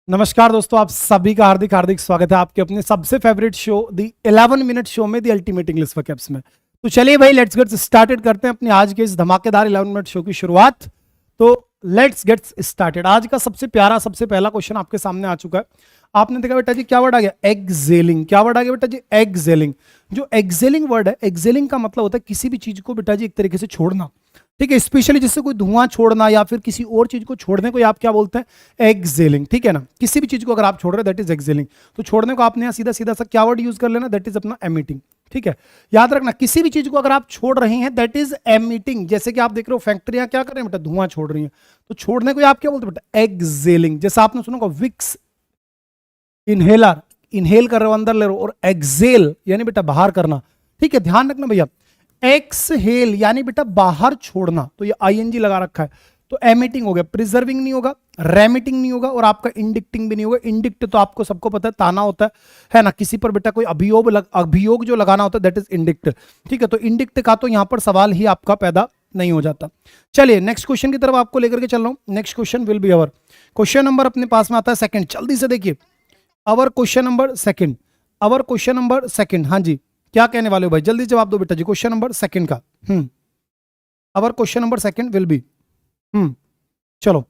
नमस्कार दोस्तों, आप सभी का हार्दिक हार्दिक स्वागत है आपके अपने सबसे फेवरेट शो दी 11 मिनट शो में the ultimate English for caps में। तो चलिए भाई, लेट्स गेट स्टार्टेड करते हैं अपनी आज के इस धमाकेदार 11 मिनट शो की शुरुआत। तो लेट्स गेट स्टार्टेड। आज का सबसे प्यारा सबसे पहला क्वेश्चन आपके सामने आ चुका है। आपने देखा बेटा जी, क्या वर्ड आ गया? एक्सेलिंग। क्या वर्ड आ गया बेटा जी? एक्सेलिंग। जो एक्सेलिंग वर्ड है, एक्सेलिंग का मतलब होता है किसी भी चीज को बेटा जी एक तरीके से छोड़ना। ठीक है, स्पेशली जिससे कोई धुआं छोड़ना या फिर किसी और चीज को छोड़ने को आप क्या बोलते हैं? एक्सेलिंग। ठीक है ना, किसी भी चीज को अगर आप छोड़ रहे हैं दैट इज एक्सेलिंग। तो छोड़ने को आपने यहाँ सीधा सीधा सा क्या वर्ड यूज कर लेना? दैट इज अपना एमिटिंग। ठीक है, याद रखना, किसी भी चीज को अगर आप छोड़ रहे हैं दैट इज एमिटिंग। जैसे कि आप देख रहे हो फैक्ट्रियां क्या कर रही हैं बेटा? धुआं छोड़ रही हैं। तो छोड़ने को आप क्या बोलते हैं बेटा? एक्सेलिंग। जैसे आपने सुना होगा विक्स इनहेलर, इनहेल कर रहे हो, अंदर ले रहे हो, और एक्सेल यानी बेटा बाहर करना। ठीक है, ध्यान रखना भैया, एक्सहेल यानी बेटा बाहर छोड़ना। तो ये आईएनजी लगा रखा है, तो एमिटिंग हो गया। प्रिजर्विंग नहीं होगा, रेमिटिंग नहीं होगा, और आपका इंडिक्टिंग भी नहीं होगा। इंडिक्ट तो आपको सबको पता है, ताना होता है ना, किसी पर बेटा कोई अभियोग जो लगाना होता है दैट इज इंडिक्ट। ठीक है, तो इंडिक्ट का तो यहां पर सवाल ही आपका पैदा नहीं हो जाता। चलिए नेक्स्ट क्वेश्चन की तरफ आपको लेकर के चल रहा हूं। Next question will be our question number अपने पास में आता है सेकंड। जल्दी से देखिए, अवर क्वेश्चन नंबर सेकंड, अवर क्वेश्चन नंबर सेकंड। हाँ जी, क्या कहने वाले हो भाई? जल्दी जवाब दो बेटा जी क्वेश्चन नंबर सेकंड का। Our question number second will be चलो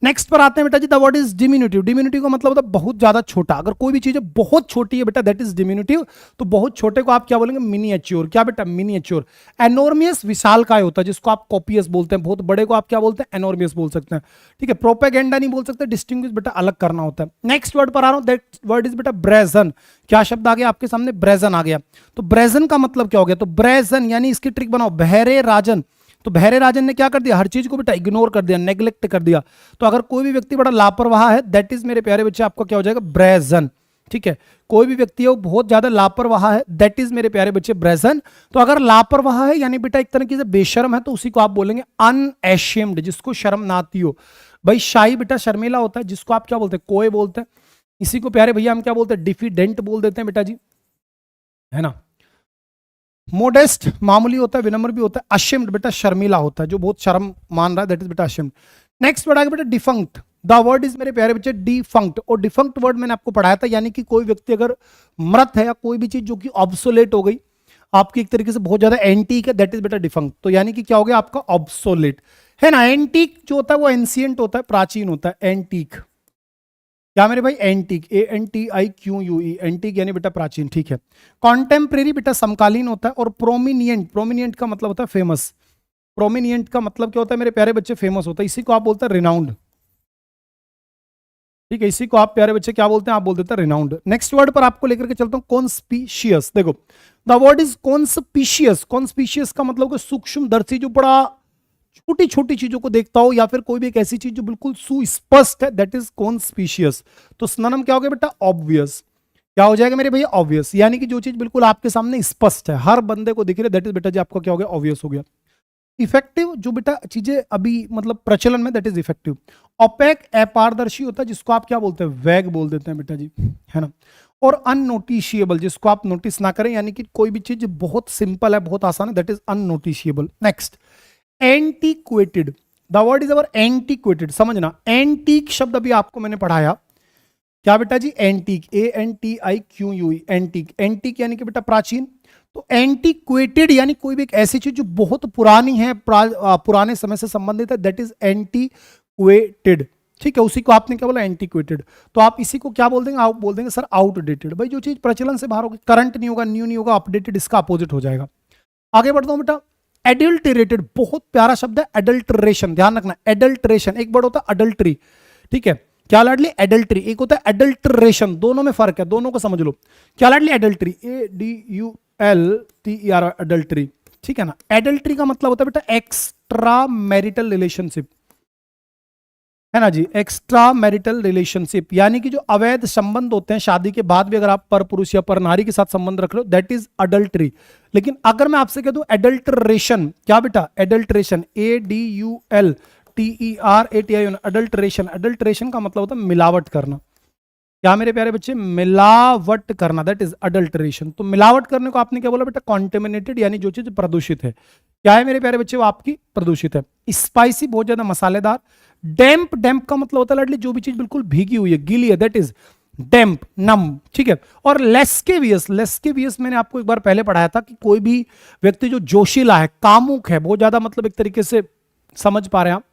नेक्स्ट पर आते हैं बेटा जी। The word is diminutive. Diminutive का मतलब होता है बहुत ज्यादा छोटा। अगर कोई भी चीज बहुत छोटी है बेटा दैट इज डिमिनुटिव। तो बहुत छोटे को आप क्या बोलेंगे? मिनिएच्योर। क्या बेटा? मिनिएच्योर। एनोर्मियस विशालकाय होता है, जिसको आप कॉपियस बोलते हैं। बहुत बड़े को आप क्या बोलते हैं? एनोर्मियस बोल सकते हैं। ठीक है, प्रोपेगेंडा नहीं बोल सकते, डिस्टिंग्विश बेटा अलग करना होता है। नेक्स्ट वर्ड पर आ रहा हूं, दैट वर्ड इज बेटा ब्रेजन। क्या शब्द आ गया आपके सामने? ब्रेजन आ गया। तो ब्रेजन का मतलब क्या हो गया? तो ब्रेजन यानी इसकी ट्रिक बनाओ, बहरे राजन। तो बहरे राजन ने क्या कर दिया? हर चीज को बेटा इग्नोर कर दिया, नेग्लेक्ट कर दिया। तो अगर कोई भी व्यक्ति बड़ा लापरवाह है दैट इज मेरे प्यारे बच्चे आपका क्या हो जाएगा? ब्रेजन। ठीक है, कोई भी व्यक्ति है वो बहुत ज्यादा लापरवाह है दैट इज मेरे प्यारे बच्चे ब्रेजन। तो अगर लापरवाह है यानी बेटा एक तरीके से बेशर्म है, तो उसी को आप बोलेंगे अनएशेम्ड, जिसको शर्म ना आती हो। भाई शाही बेटा शर्मिला होता है, जिसको आप क्या बोलते हैं? कोय बोलते हैं। इसी को प्यारे भैया हम क्या बोलते हैं? डिफिडेंट बोल देते हैं बेटा जी, है ना। मोडेस्ट मामूली होता है, विनम्र भी होता है। अशेम्ड बेटा शर्मिला होता है, जो बहुत शर्म मान रहा है दैट इज बेटा अशेम्ड। नेक्स्ट वर्ड आ गया बेटा डिफंक्ट। द वर्ड इज मेरे प्यारे बच्चे डिफंक्ट। और डिफंक्ट वर्ड मैंने आपको पढ़ाया था, यानी कि कोई व्यक्ति अगर मृत है या कोई भी चीज जो कि ऑब्सोलेट हो गई, आपकी एक तरीके से बहुत ज्यादा एंटीक है, दैट इज बेटा डिफंक्ट। तो यानी कि क्या हो गया आपका? ऑब्सोलेट, है ना। एंटीक जो होता है वो एंशिएंट होता है, प्राचीन होता है। एंटीक क्या मेरे भाई? एंटीक, ANTIQUE, एंटीक यानी बेटा प्राचीन। ठीक है, कॉन्टेम्परेरी बेटा समकालीन होता है। और प्रोमिनियंट, प्रोमिनियंट का मतलब होता है फेमस। प्रोमिनियंट का मतलब क्या होता है मेरे प्यारे बच्चे? फेमस होता है। इसी को आप बोलते हैं रिनाउंड। ठीक है, इसी को आप प्यारे बच्चे क्या बोलते हैं? आप बोल देते हैं रिनाउंड। नेक्स्ट वर्ड पर आपको लेकर के चलता हूं, कॉन्स्पिशियस। देखो, the word is conspicuous. Conspicuous का मतलब सूक्ष्म दर्शी, जो बड़ा छोटी छोटी चीजों को देखता हो, या फिर कोई भी एक ऐसी चीज जो बिल्कुल सुस्पष्ट है, दैट इज कॉन्स्पिशियस। तो सिनोनिम क्या हो गया बेटा? ऑब्वियस। क्या हो जाएगा मेरे भैया? ऑब्वियस, यानी कि जो चीज बिल्कुल आपके सामने स्पष्ट है, हर बंदे को दिख रही है, दैट इज बेटा जी आपका क्या हो गया? ऑब्वियस हो गया। इफेक्टिव, जो बेटा चीजें अभी मतलब प्रचलन में, दैट इज इफेक्टिव। ओपेक अपारदर्शी होता है, जिसको आप क्या बोलते हैं? वैग बोल देते हैं बेटा जी, है ना। और अननोटिशिएबल, जिसको आप नोटिस ना करें, यानी कि कोई भी चीज बहुत सिंपल है, बहुत आसान है, that is unnoticeable. Next, antiquated. The word is our antiquated. समझना, एंटीक शब्द अभी आपको मैंने पढ़ाया। क्या बेटा जी? Antique, ANTIQUE, antique. एंटीक यानी कि बेटा प्राचीन। तो एंटीक्वेटेड यानी कोई भी एक ऐसी चीज जो बहुत पुरानी है, पुराने समय से संबंधित है, दैट इज एंटीक्वेटेड। ठीक है, उसी को आपने क्या बोला? एंटीक्वेटेड। तो आप इसी को क्या बोल देंगे? आप बोल देंगे सर आउटडेटेड। भाई जो चीज प्रचलन से बाहर होगी, करंट नहीं होगा, न्यू नहीं होगा, अपडेटेड इसका अपोजिट हो जाएगा। आगे बढ़ता हूं बेटा, एडल्टरेटेड। बहुत प्यारा शब्द है, एडल्ट्रेशन। ध्यान रखना, एडल्ट्रेशन एक वर्ड होता है अडल्ट्री। ठीक है, क्या लाडली? एडल्ट्री। एक होता है एडल्ट्रेशन, दोनों में फर्क है, दोनों को समझ लो। क्या लाडली? Adultery, ADULTER, adultery. ठीक है ना। एडल्ट्री का मतलब होता है बेटा एक्स्ट्रा मैरिटल रिलेशनशिप, है ना जी। एक्स्ट्रा मैरिटल रिलेशनशिप यानी कि जो अवैध संबंध होते हैं शादी के बाद भी, अगर आप पर पुरुष या पर नारी के साथ संबंध रख रहे हो, दैट इज अडल्ट्री। लेकिन अगर मैं आपसे कह दूं एडल्ट्रेशन, क्या बेटा? Adulteration, ADULTERATION, adulteration. अडल्ट्रेशन का मतलब होता है मिलावट करना। क्या मेरे प्यारे बच्चे, मिलावट करना, दैट इज अडल्टरेशन। तो मिलावट करने को आपने क्या बोला बेटा, कॉन्टेमिनेटेड, यानी जो चीज प्रदूषित है। क्या है मेरे प्यारे बच्चे, वो आपकी प्रदूषित है। स्पाइसी, बहुत ज्यादा मसालेदार। डैम्प, डैम्प का मतलब होता है लाडली जो भी चीज बिल्कुल भीगी हुई है, गीली है, दैट इज डैम्प, नम, ठीक है। और लेस्केवियस, लेस्केवियस मैंने आपको एक बार पहले पढ़ाया था कि कोई भी व्यक्ति जो जोशीला है, कामुक है, बहुत ज्यादा, मतलब एक तरीके से समझ पा रहे हैं आप,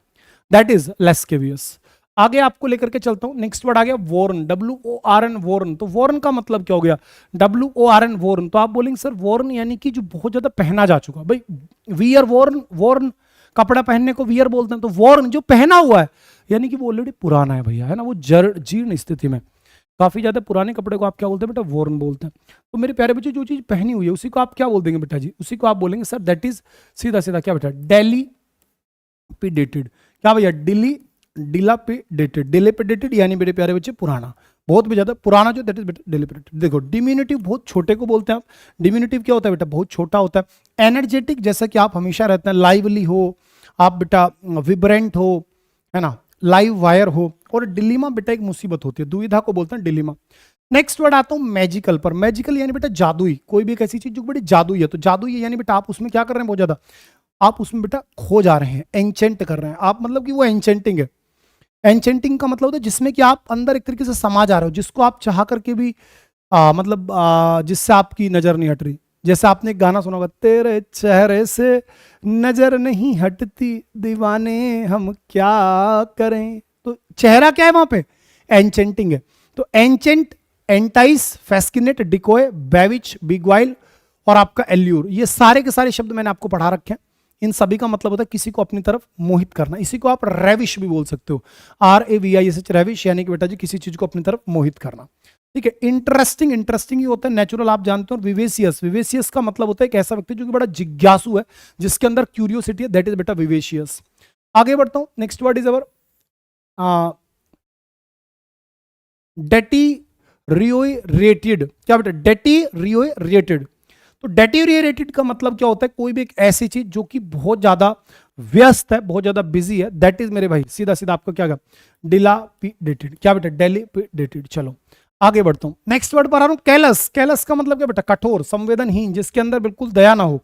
दैट इज लेस्केवियस। आगे आपको लेकर के चलता हूं, नेक्स्ट वर्ड आ गया वॉर्न, WORN, वॉर्न। तो वॉर्न का मतलब क्या हो गया, WORN, वॉर्न। तो आप बोलेंगे सर वॉर्न यानी कि जो बहुत ज्यादा पहना जा चुका, भाई वियर, वॉर्न, वॉर्न कपड़ा पहनने को वियर बोलते हैं, तो वॉर्न जो पहना हुआ है यानी कि वो ऑलरेडी पुराना है भैया, है ना, वो जीर्ण स्थिति में, काफी ज्यादा पुराने कपड़े को आप क्या बोलते हैं बेटा, वॉर्न बोलते हैं। तो मेरे प्यारे बच्चे जो चीज पहनी हुई है उसी को आप क्या बोल देंगे बेटा जी, उसी को आप बोलेंगे सर दैट इज सीधा सीधा क्या बेटा, डेलीपिडेटेड। क्या भैया, डिलेपिडेटेड यानी मेरे प्यारे बच्चे पुराना, बहुत भी ज्यादा पुराना जो, दैट इज बेटा डिलेपिडेटेड। देखो डिमिनिटिव बहुत छोटे को बोलते हैं आप, डिमिनिटिव क्या होता है बेटा, बहुत छोटा होता है। एनर्जेटिक जैसा कि आप हमेशा रहते हैं, लाइवली हो आप बेटा, विब्रेंट हो, है ना, लाइव वायर हो। और डिलीमा बेटा एक मुसीबत होती है, दुविधा को बोलते हैं डिलीमा। नेक्स्ट वर्ड आता हूं मैजिकल पर। मैजिकल यानी बेटा जादुई, कोई भी एक ऐसी चीज जो बड़ी जादुई है, तो जादुई है यानी बेटा आप उसमें क्या कर रहे हैं, बहुत ज्यादा आप उसमें बेटा खो जा रहे हैं, एंचेंट कर रहे हैं आप, मतलब कि वो एंचेंटिंग है। एंचेंटिंग का मतलब होता है जिसमें कि आप अंदर एक तरीके से समा जा रहे हो, जिसको आप चाह करके भी मतलब जिससे आपकी नजर नहीं हट रही। जैसे आपने एक गाना सुना होगा, तेरे चेहरे से नजर नहीं हटती दीवाने हम क्या करें। तो चेहरा क्या है वहां पे, एंचेंटिंग है। तो एंचेंट, एंटाइस, फैस्किनेट, डिकोय, बेविच, बिगवाइल और आपका एल्यूर, ये सारे के सारे शब्द मैंने आपको पढ़ा रखे हैं। इन सभी का मतलब होता है किसी को अपनी तरफ मोहित करना। इसी को आप रेविश भी बोल सकते हो, RAVISH, रेविश, यानी कि बेटा जी किसी चीज को अपनी तरफ मोहित करना, ठीक है। इंटरेस्टिंग, इंटरेस्टिंग ही होता है। नेचुरल आप जानते हो। विवेशियस, विवेशियस का मतलब होता है एक ऐसा व्यक्ति जो कि बड़ा जिज्ञासु है, जिसके अंदर क्यूरियोसिटी है, दैट इज बेटा विवेशियस। आगे बढ़ता हूं, नेक्स्ट वर्ड इज अवर डेटीरियोरेटेड। क्या बेटा, डेटीरियोरेटेड। तो डेटीरियोरेटेड का मतलब क्या होता है, कोई भी एक ऐसी चीज जो कि बहुत ज्यादा व्यस्त है, बहुत ज्यादा बिजी है, दैट इज मेरे भाई सीधा सीधा आपको क्या, डिलापिडेटेड। क्या बेटा, डिलापिडेटेड। चलो आगे बढ़ता हूं, नेक्स्ट वर्ड पर आ रहा हूं, कैलस। कैलस का मतलब क्या बेटा, कठोर, संवेदनहीन, जिसके अंदर बिल्कुल दया ना हो।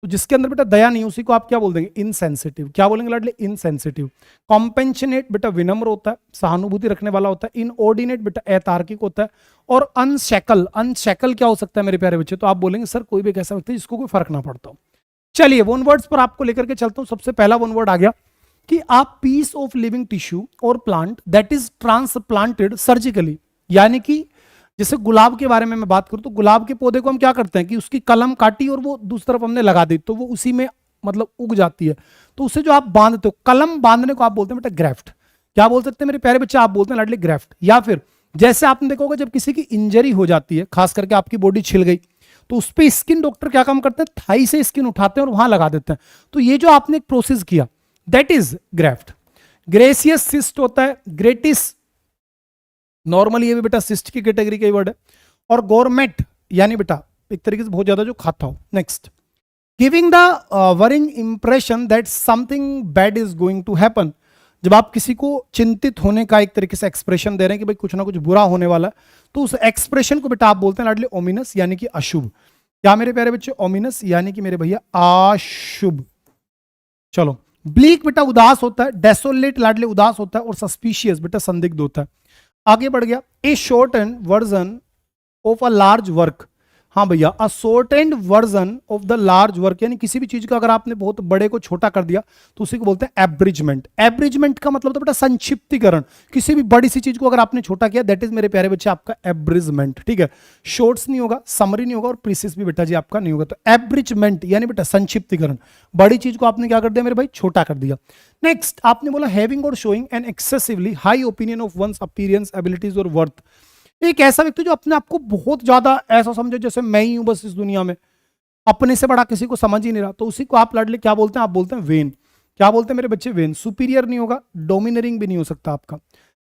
तो जिसके अंदर बेटा दया नहीं, उसी को आप क्या बोल देंगे, इनसेंसिटिव। क्या बोलेंगे लाडले, इनसेंसिटिव। कॉम्पेंशनेट बेटा विनम्र होता है, सहानुभूति रखने वाला होता है। इनऑर्डिनेट बेटा अतार्किक होता है। और अनशैकल, अनशैकल क्या हो सकता है मेरे प्यारे बच्चे, तो आप बोलेंगे सर कोई भी एक ऐसा व्यक्ति जिसको कोई फर्क ना पड़ता हो। चलिए वन वर्ड्स पर आपको लेकर के चलता हूं। सबसे पहला वन वर्ड आ गया कि आप पीस ऑफ लिविंग टिश्यू और plant that is transplanted surgically, यानी कि जैसे गुलाब के बारे में मैं बात करूं तो गुलाब के पौधे को हम क्या करते हैं कि उसकी कलम काटी और वो दूसरी तरफ हमने लगा दी, तो वो उसी में मतलब उग जाती है। तो उसे जो आप बांधते हो, कलम बांधने को आप बोलते हैं बेटा ग्रेफ्ट। क्या बोल सकते हैं मेरे प्यारे बच्चे, आप बोलते हैं लाडली ग्रेफ्ट। या फिर जैसे आपने देखा होगा जब किसी की इंजरी हो जाती है, खास करके आपकी बॉडी छिल गई, तो उस पर स्किन डॉक्टर क्या काम करते हैं, थाई से स्किन उठाते हैं और वहां लगा देते हैं। तो ये जो आपने एक प्रोसेस किया दैट इज ग्रेफ्ट। ग्रेसियस सिस्ट होता है, ग्रेटिस नॉर्मली ये भी बेटा सिस्ट की कैटेगरी का वर्ड है। और गवर्नमेंट यानी बेटा एक तरीके से बहुत ज्यादा जो खाता हो। Next, giving the worrying impression that something bad is going to happen. जब आप किसी को चिंतित होने का एक तरीके से एक्सप्रेशन दे रहे हैं कि भाई कुछ ना कुछ बुरा होने वाला है, तो उस एक्सप्रेशन को बेटा आप बोलते हैं लाडले ओमिनस, यानी कि अशुभ। क्या मेरे प्यारे बच्चे, ओमिनस यानी कि मेरे भैया अशुभ। चलो, ब्लीक बेटा उदास होता है, डेसोलेट लाडले उदास होता है, और सस्पिशियस बेटा संदिग्ध होता है। आगे बढ़ गया, ए short and version of a large work. हाँ भैया, a short and version of the large work, यानी किसी भी चीज का अगर आपने बहुत बड़े को छोटा कर दिया तो उसी को बोलते हैं एब्रिजमेंट। एब्रिजमेंट का मतलब तो बेटा संक्षिप्तीकरण। किसी भी बड़ी सी चीज को अगर आपने छोटा किया दैट इज मेरे प्यारे बच्चे आपका एब्रिजमेंट। ठीक है, शॉर्ट्स नहीं होगा, समरी नहीं होगा, और प्रीसिस भी बेटा जी आपका नहीं होगा। तो एब्रिजमेंट यानी बेटा संक्षिप्तीकरण, बड़ी चीज को आपने क्या कर दिया मेरे भाई, छोटा कर दिया। नेक्स्ट आपने बोला हैविंग और showing an excessively high opinion of one's appearance, abilities और वर्थ। एक ऐसा व्यक्ति जो अपने आप को बहुत ज्यादा ऐसा समझे जैसे मैं ही हूं बस इस दुनिया में, अपने से बड़ा किसी को समझ ही नहीं रहा, तो उसी को आप लाडले क्या बोलते हैं, आप बोलते हैं वेन। क्या बोलते हैं मेरे बच्चे, वेन। सुपीरियर नहीं होगा, डोमिनरिंग भी नहीं हो सकता आपका।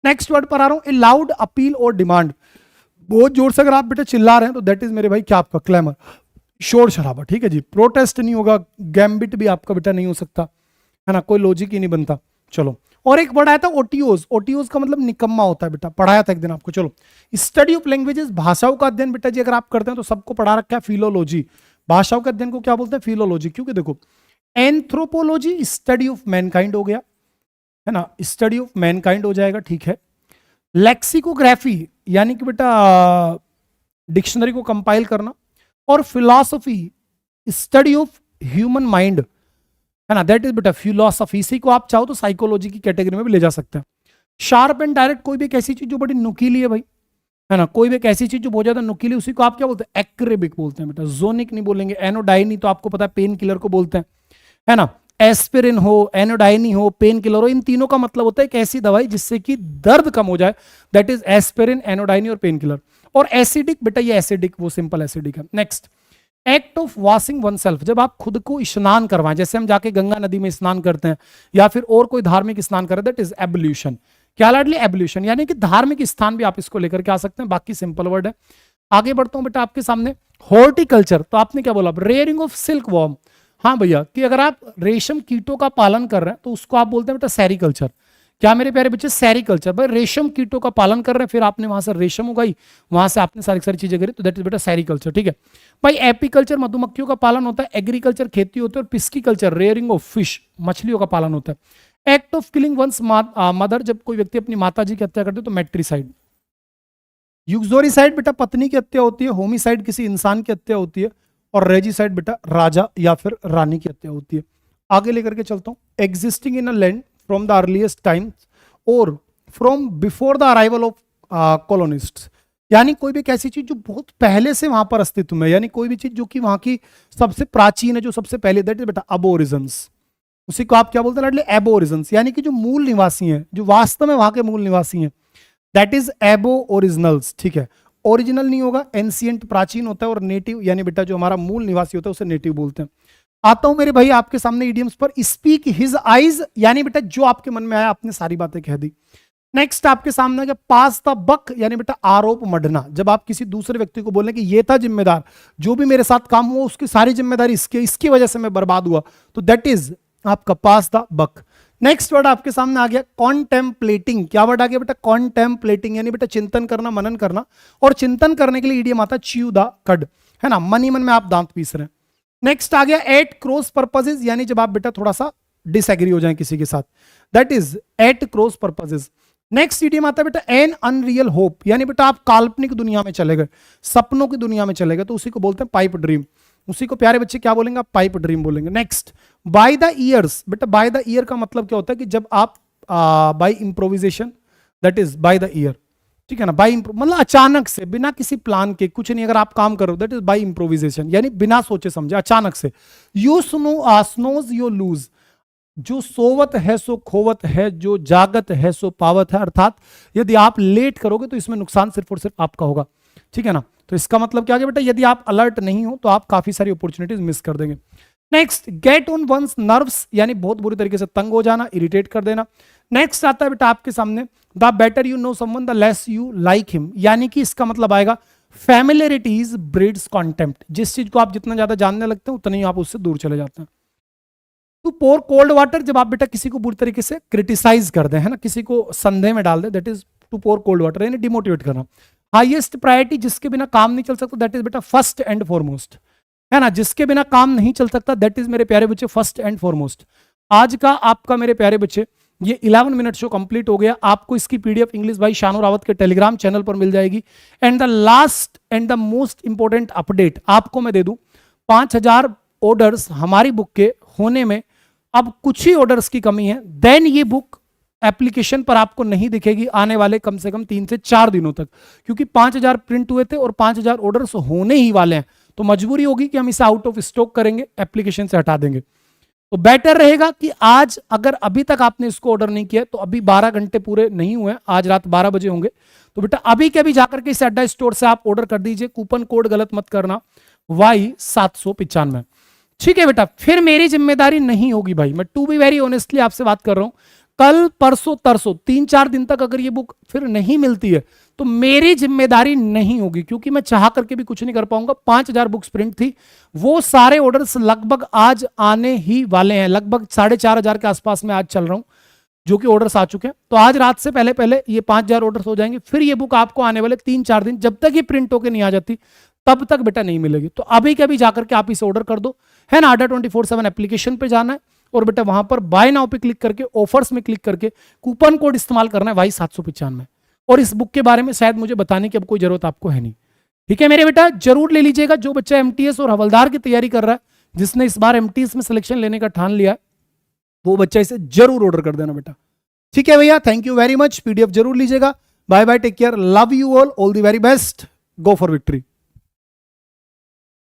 नेक्स्ट वर्ड पर आ रहा हूं, ए लाउड अपील और डिमांड। बहुत जोर से अगर आप बेटा चिल्ला रहे हैं तो दैट इज मेरे भाई क्या आपका क्लैमर, शोर शराबा। ठीक है जी, प्रोटेस्ट नहीं होगा, गैम्बिट भी आपका बेटा नहीं हो सकता, है ना, कोई लॉजिक ही नहीं बनता। चलो, और एक वर्ड आया था ओटीओज। ओटीओज का मतलब निकम्मा होता है बेटा, पढ़ाया था एक दिन आपको। चलो, स्टडी ऑफ लैंग्वेजेस, भाषाओं का अध्ययन बेटा जी अगर आप करते हैं तो सबको पढ़ा रखा है फिलोलॉजी। भाषाओं के अध्ययन को क्या बोलते हैं? फिलोलॉजी। क्योंकि देखो, एंथ्रोपोलॉजी स्टडी ऑफ मैनकाइंड हो गया, है ना, स्टडी ऑफ मैनकाइंड हो जाएगा, ठीक है। लेक्सिकोग्राफी यानी कि बेटा डिक्शनरी को कंपाइल करना, और philosophy study of human mind, है ना, दैट इज बेटा फिलोसफी। इसी को आप चाहो तो साइकोलॉजी की कैटेगरी में भी ले जा सकते हैं। शार्प एंड डायरेक्ट, कोई भी एक ऐसी चीज जो बड़ी नुकीली है भाई, है ना, कोई भी एक ऐसी चीज जो बहुत ज्यादा नुकीली, उसी को आप क्या बोलते हैं? एक्रेबिक बोलते हैं बेटा, जोनिक नहीं बोलेंगे। एनोडाइनी तो आपको पता है पेन किलर को बोलते हैं, है ना। एस्पिरिन हो, एनोडाइनी हो, पेन किलर हो, इन तीनों का मतलब होता है एक ऐसी दवाई जिससे कि दर्द कम हो जाए, दैट इज एस्पिरिन, एनोडाइनी और पेन किलर। और एसिडिक बेटा, ये एसिडिक वो सिंपल एसिडिक है। Next, act of washing one self, जब आप खुद को स्नान करवाएं, जैसे हम जाके गंगा नदी में स्नान करते हैं या फिर और कोई धार्मिक स्नान करें, दैट इज एब्ल्यूशन। क्या लाडली? एब्ल्यूशन, यानी कि धार्मिक स्थान भी आप इसको लेकर के आ सकते हैं, बाकी सिंपल वर्ड है। आगे बढ़ता हूं बेटा आपके सामने, हॉर्टिकल्चर, तो आपने क्या बोला? Rearing of silk worm. हाँ भैया, कि अगर आप रेशम कीटों का पालन कर रहे हैं तो उसको आप बोलते हैं बेटा सेरिकल्चर। क्या मेरे प्यारे बच्चे? सेरिकल्चर। भाई रेशम कीटों का पालन कर रहे हैं, फिर आपने वहां से रेशम उगाई, वहां से आपने सारी सारी चीजें करी, तो दैट इज बेटा सेरिकल्चर, ठीक है भाई। एपीकल्चर मधुमक्खियों का पालन होता है, एग्रीकल्चर खेती होती है, और पिस्कीकल्चर रेयरिंग ऑफ फिश मछलियों का पालन होता है। Act of killing one's mother, जब कोई व्यक्ति अपनी माता जी की हत्या करते हैं तो मैट्रिसाइड। यूक्सोरिसाइड बेटा पत्नी की हत्या होती है, होमिसाइड किसी इंसान की हत्या होती है, और रेजिसाइड बेटा राजा या फिर रानी की हत्या होती है। आगे लेकर के चलता हूं, existing in a land from the earliest times और from before the arrival of colonists, यानी कोई भी एक ऐसी चीज जो बहुत पहले से वहां पर अस्तित्व में है, यानी कोई भी चीज जो कि वहां की सबसे प्राचीन है, जो सबसे पहले, दैट इज बेटा अबोरिजन्स। उसी को आप क्या बोलते हैं लाडले? एबोरिजन्स, यानी कि जो मूल निवासी हैं, जो वास्तव में वहां के मूल निवासी हैं, दैट इज एबो ओरिजिनल्स, ठीक है। ओरिजिनल नहीं होगा, एंशिएंट प्राचीन होता है, और नेटिव यानी बेटा जो हमारा मूल निवासी होता है उसे नेटिव बोलते हैं। आता हूं मेरे भाई आपके सामने इडियम्स पर, स्पीक हिज आइज, यानी बेटा जो आपके मन में आया आपने सारी बातें कह दी। नेक्स्ट आपके सामने क्या? पास द बक, यानी बेटा आरोप मढ़ना, जब आप किसी दूसरे व्यक्ति को बोलें कि ये था जिम्मेदार, जो भी मेरे साथ काम हुआ उसकी सारी जिम्मेदारी इसकी वजह से मैं बर्बाद हुआ, तो दैट इज आपका पास द बक। नेक्स्ट वर्ड आपके सामने आ गया कॉन्टेम्पलेटिंग। क्या वर्ड आ गया बेटा? कॉन्टेम्पलेटिंग, यानी बेटा चिंतन करना, मनन करना, और चिंतन करने के लिए इडियम आता है च्यू द कड, है ना, मन ही मन में आप दांत पीस रहे हैं। नेक्स्ट आ गया एट क्रॉस पर्पसेस, यानी जब आप बेटा थोड़ा सा डिसएग्री हो जाए किसी के साथ, that is at cross purposes. Next idiom आता है बेटा एन अनरियल होप, यानी बेटा आप काल्पनिक दुनिया में चले गए, सपनों की दुनिया में चले गए, तो उसी को बोलते हैं पाइप ड्रीम। उसी को प्यारे बच्चे क्या बोलेंगे? पाइप ड्रीम बोलेंगे। नेक्स्ट बाय द ईयर्स, बेटा बाय द ईयर का मतलब क्या होता है कि जब आप by improvisation, that is by the year, ठीक है ना, बाय मतलब अचानक से, बिना किसी प्लान के, कुछ नहीं, अगर आप काम करो दैट इज बाय इंप्रोविजेशन, यानी बिना सोचे समझे अचानक से। यू स्नोज यू लूज, जो सोवत है सो खोवत है, जो जागत है सो पावत है, अर्थात यदि आप लेट करोगे तो इसमें नुकसान सिर्फ और सिर्फ आपका होगा, ठीक है ना। तो इसका मतलब क्या है बेटा? यदि आप अलर्ट नहीं हो तो आप काफी सारी अपॉर्चुनिटीज मिस कर देंगे। Next get on one's nerves, यानी बहुत बुरी तरीके से तंग हो जाना, इरिटेट कर देना। नेक्स्ट आता है बेटा आपके सामने the better you know someone the less you like him, यानी कि इसका मतलब आएगा फैमिलियरिटीज ब्रीड्स कॉन्टेम्प्ट, जिस चीज को आप जितना ज्यादा जानने लगते हैं उतना ही आप उससे दूर चले जाते हैं। टू पोर कोल्ड वाटर, जब आप बेटा किसी को बुरी तरीके से क्रिटिसाइज कर दें, है ना, किसी को संदेह में डाल दे, that is to pour cold water, यानी डिमोटिवेट करना। हाईएस्ट प्रायोरिटी, जिसके बिना काम नहीं चल सकता, दैट इज बेटा फर्स्ट एंड फॉरमोस्ट, है ना, जिसके बिना काम नहीं चल सकता, दैट इज मेरे प्यारे बच्चे फर्स्ट एंड फॉरमोस्ट। आज का आपका मेरे प्यारे बच्चे ये 11 मिनट शो कंप्लीट हो गया। आपको इसकी पीडीएफ इंग्लिश भाई शानू रावत के टेलीग्राम चैनल पर मिल जाएगी। And the last and the most important update आपको मैं दे दूं, 5000 ऑर्डर्स हमारी बुक के होने में अब कुछ ही ऑर्डर्स की कमी है, देन ये बुक एप्लीकेशन पर आपको नहीं दिखेगी आने वाले कम से कम 3 से 4 दिनों तक, क्योंकि 5000 प्रिंट हुए थे और 5000 ऑर्डर्स होने ही वाले हैं, तो मजबूरी होगी कि हम इसे आउट ऑफ स्टॉक करेंगे, एप्लीकेशन से हटा देंगे। तो बेटर रहेगा कि आज अगर अभी तक आपने इसको ऑर्डर नहीं किया, तो अभी 12 घंटे पूरे नहीं हुए, आज रात 12 बजे होंगे, तो बेटा अभी के अभी जाकर के इस अड्डा स्टोर से आप ऑर्डर कर दीजिए। कूपन कोड गलत मत करना, Y795, ठीक है बेटा। फिर मेरी जिम्मेदारी नहीं होगी भाई, मैं टू बी वेरी ऑनेस्टली आपसे बात कर रहा हूं, कल परसों तरसों 3-4 दिन तक अगर ये बुक फिर नहीं मिलती है तो मेरी जिम्मेदारी नहीं होगी, क्योंकि मैं चाह करके भी कुछ नहीं कर पाऊंगा। 5000 बुक्स प्रिंट थी, वो सारे ऑर्डर्स लगभग आज आने ही वाले हैं, लगभग 4500 के आसपास में आज चल रहा हूं। जो कि ऑर्डर्स आ चुके हैं। तो आज रात से पहले पहले ये 5000 ऑर्डर्स हो जाएंगे। फिर ये बुक आपको आने वाले 3-4 दिन, जब तक ये प्रिंट होके नहीं आ जाती तब तक बेटा नहीं मिलेगी। तो अभी के अभी जाकर के आप इसे ऑर्डर कर दो, है ना। ADDA24/7 एप्लीकेशन पे जाना है और बेटा वहां पर बाय नाउ पे क्लिक करके ऑफर्स में क्लिक करके कूपन कोड इस्तेमाल करना है Y795। और इस बुक के बारे में शायद मुझे बताने की अब कोई जरूरत आपको है नहीं, ठीक है मेरे बेटा। जरूर ले लीजिएगा। जो बच्चा एमटीएस और हवलदार की तैयारी कर रहा है, जिसने इस बार एमटीएस में सिलेक्शन लेने का ठान लिया, वो बच्चा इसे जरूर ऑर्डर कर देना बेटा, ठीक है भैया। Thank you very much. PDF जरूर लीजिएगा। Bye bye, take care, love you all the very best, go for victory.